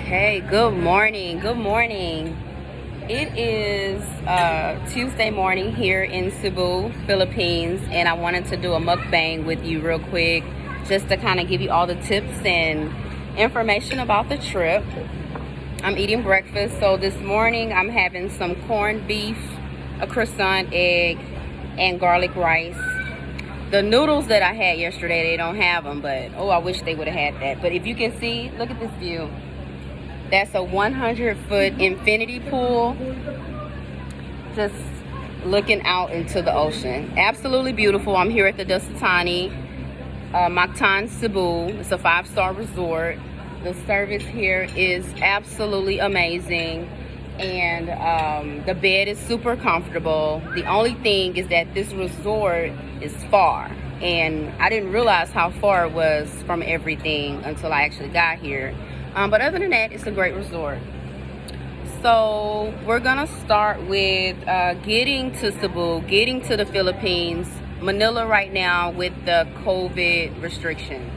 Okay, good morning. Good morning. It is Tuesday morning here in Cebu, Philippines, and I wanted to do a mukbang with you real quick just to kind of give you all the tips and information about the trip. I'm eating breakfast, so this morning I'm having some corned beef, a croissant, egg, and garlic rice. The noodles that I had yesterday, they don't have them, but oh, I wish they would have had that. But if you can see, look at this view. That's a 100-foot infinity pool, just looking out into the ocean. Absolutely beautiful. I'm here at the Dusit Thani, Cebu. It's a 5-star resort. The service here is absolutely amazing, and the bed is super comfortable. The only thing is that this resort is far, and I didn't realize how far it was from everything until I actually got here. But other than that, it's a great resort. So we're gonna start with getting to Cebu, getting to the Philippines, Manila right now with the COVID restrictions.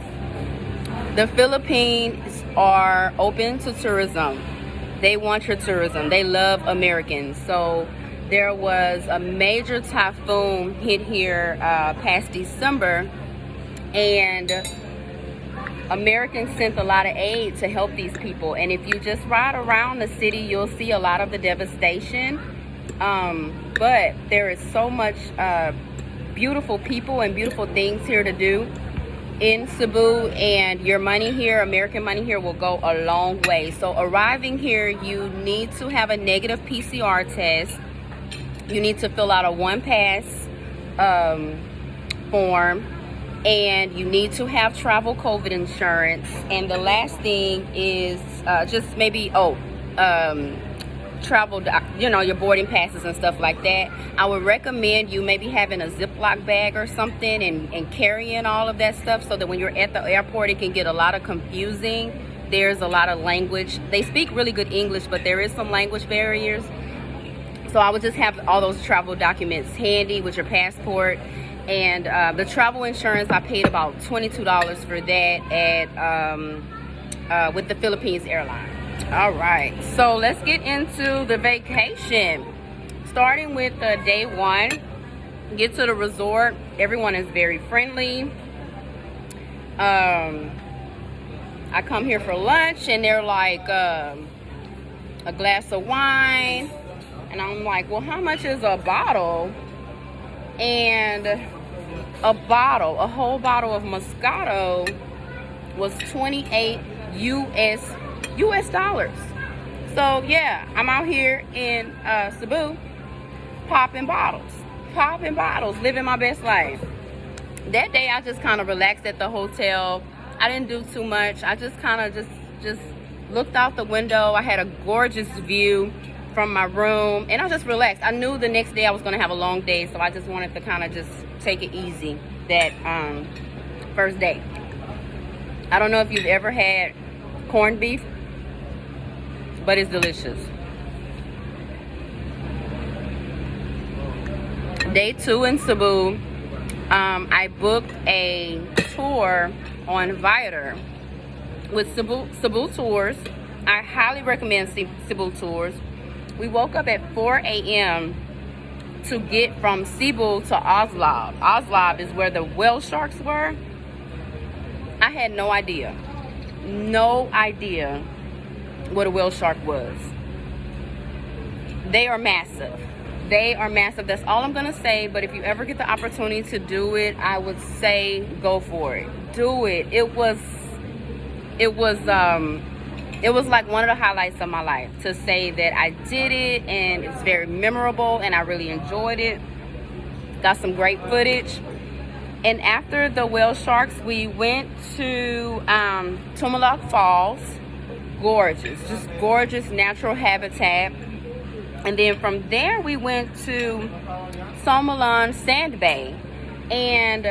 The Philippines are open to tourism. They want your tourism. They love Americans. So there was a major typhoon hit here past December, and Americans sent a lot of aid to help these people. And if you just ride around the city, you'll see a lot of the devastation. But there is so much beautiful people and beautiful things here to do in Cebu, and your money here, American money here, will go a long way. So arriving here, you need to have a negative PCR test. You need to fill out a 1-pass form, and you need to have travel COVID insurance. And the last thing is just maybe travel, your boarding passes and stuff like that. I would recommend you maybe having a Ziploc bag or something and carrying all of that stuff, so that when you're at the airport, it can get a lot of confusing. There's a lot of language. They speak really good English, but there is some language barriers. So I would just have all those travel documents handy with your passport. And the travel insurance, I paid about $22 for that at with the Philippines airline. All right, so let's get into the vacation. Starting with day one, get to the resort. Everyone is very friendly. I come here for lunch, and they're like a glass of wine, and I'm like, well, how much is a bottle? And a whole bottle of Moscato was 28 US dollars. So yeah, I'm out here in Cebu popping bottles, living my best life. That day I just kind of relaxed at the hotel. I didn't do too much. I just kind of just looked out the window. I had a gorgeous view from my room, and I just relaxed. I knew the next day I was going to have a long day, so I just wanted to kind of just take it easy that first day. I don't know if you've ever had corned beef, but it's delicious. Day 2 in Cebu, I booked a tour on Viator with Cebu Tours. I highly recommend Cebu Tours. We woke up at 4 a.m. to get from Cebu to Oslab. Oslab is where the whale sharks were. I had no idea what a whale shark was. They are massive. That's all I'm gonna say. But if you ever get the opportunity to do it, I would say go for it. Do it. It was like one of the highlights of my life, to say that I did it, and it's very memorable, and I really enjoyed it. Got some great footage. And after the whale sharks, we went to Tumalog Falls. Just gorgeous natural habitat. And then from there we went to Somalan Sand Bay, and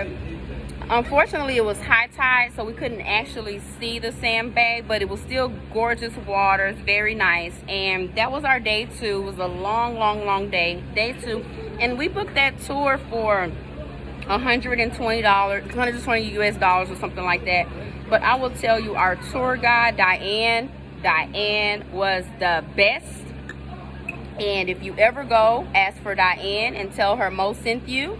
unfortunately it was high tide, so we couldn't actually see the sand bay, but it was still gorgeous waters, very nice. And that was our day 2. It was a long day, day 2, and we booked that tour for $120, $120 US dollars or something like that. But I will tell you, our tour guide Diane, Diane was the best. And if you ever go, ask for Diane and tell her Mo sent you.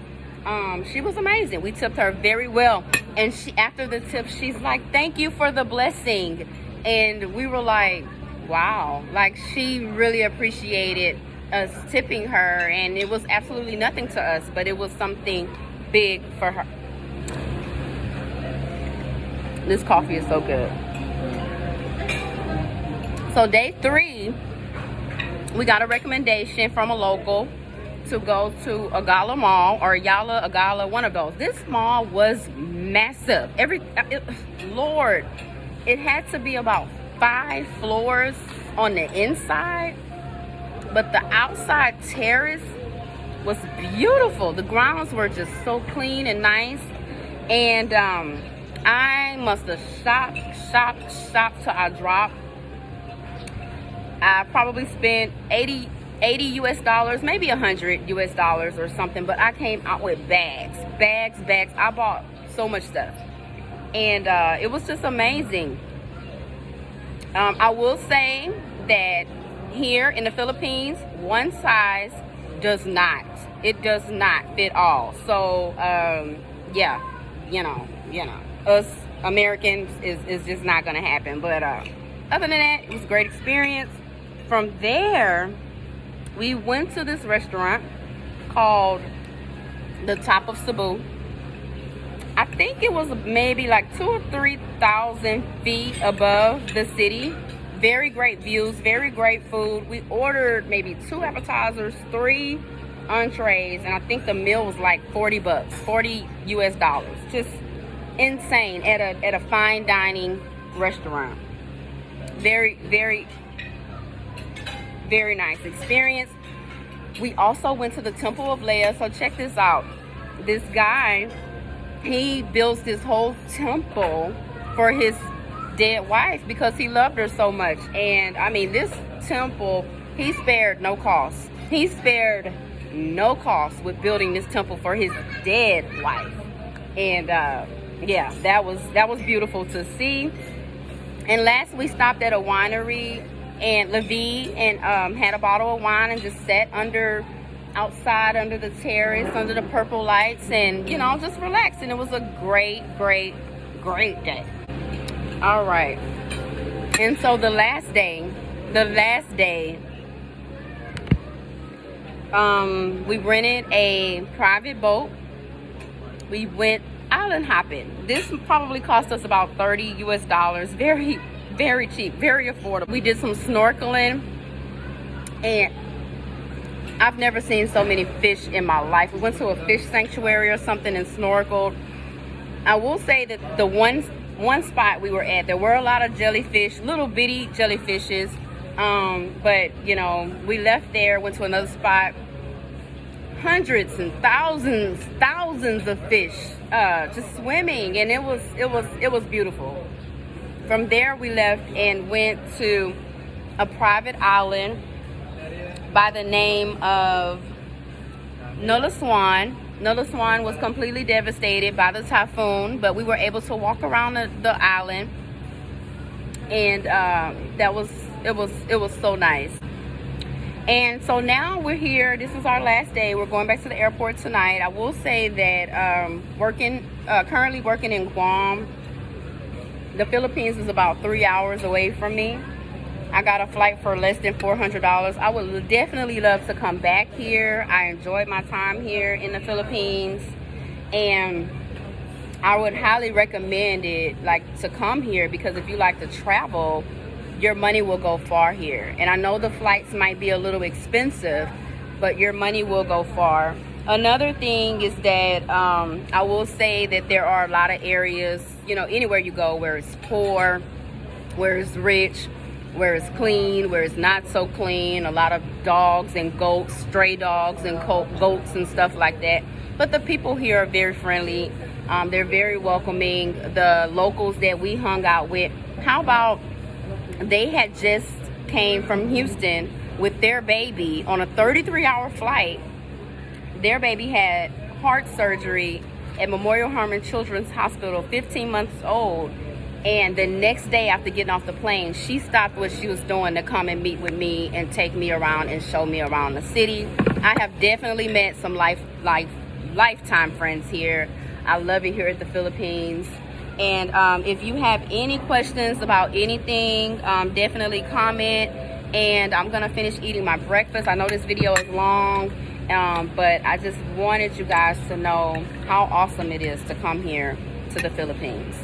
She was amazing. We tipped her very well. And she, after the tip, she's like, thank you for the blessing. And we were like, wow. Like, she really appreciated us tipping her. And it was absolutely nothing to us, but it was something big for her. This coffee is so good. So day 3, we got a recommendation from a local to go to Agala Mall or Yala Agala, one of those. This mall was massive. Lord, it had to be about 5 floors on the inside, but the outside terrace was beautiful. The grounds were just so clean and nice, and I must have shopped till I dropped. I probably spent 80 US dollars, maybe 100 US dollars or something, but I came out with bags. I bought so much stuff, and it was just amazing. I will say that here in the Philippines, one size does not fit all. So yeah, you know, us Americans is just not gonna happen. But other than that, it was a great experience. From there, we went to this restaurant called the Top of Cebu. I think it was maybe like 2,000 or 3,000 feet above the city. Very great views, very great food. We ordered maybe 2 appetizers, 3 entrees, and I think the meal was like $40, 40 US dollars. Just insane at a fine dining restaurant. Very nice experience. We also went to the Temple of Leah. So check this out. This guy, he builds this whole temple for his dead wife because he loved her so much. And I mean, this temple, he spared no cost. He spared no cost with building this temple for his dead wife. And yeah, that was beautiful to see. And last, we stopped at a winery and Levi and had a bottle of wine and just sat outside under the terrace, under the purple lights, and, you know, just relaxed. And it was a great day. All right. And so the last day, we rented a private boat. We went island hopping. This probably cost us about 30 US dollars. Very cheap, very affordable. We did some snorkeling, and I've never seen so many fish in my life. We went to a fish sanctuary or something and snorkeled. I will say that the one spot we were at, there were a lot of jellyfish, little bitty jellyfishes, but you know, we left there, went to another spot, hundreds and thousands of fish just swimming, and it was beautiful. From there, we left and went to a private island by the name of Nola Swan. Nola Swan was completely devastated by the typhoon, but we were able to walk around the island, and it was so nice. And so now we're here. This is our last day. We're going back to the airport tonight. I will say that currently working in Guam. The Philippines is about 3 hours away from me. I got a flight for less than $400. I would definitely love to come back here. I enjoyed my time here in the Philippines, and I would highly recommend it, like, to come here, because if you like to travel, your money will go far here. And I know the flights might be a little expensive, but your money will go far. Another thing is that I will say that there are a lot of areas, you know, anywhere you go, where it's poor, where it's rich, where it's clean, where it's not so clean. A lot of dogs and goats, stray dogs and goats and stuff like that. But the people here are very friendly. They're very welcoming. The locals that we hung out with, how about they had just came from Houston with their baby on a 33-hour flight. Their baby had heart surgery at Memorial Hermann Children's Hospital, 15 months old. And the next day after getting off the plane, she stopped what she was doing to come and meet with me and take me around and show me around the city. I have definitely met some lifetime friends here. I love it here at the Philippines. And if you have any questions about anything, definitely comment. And I'm gonna finish eating my breakfast. I know this video is long, but I just wanted you guys to know how awesome it is to come here to the Philippines.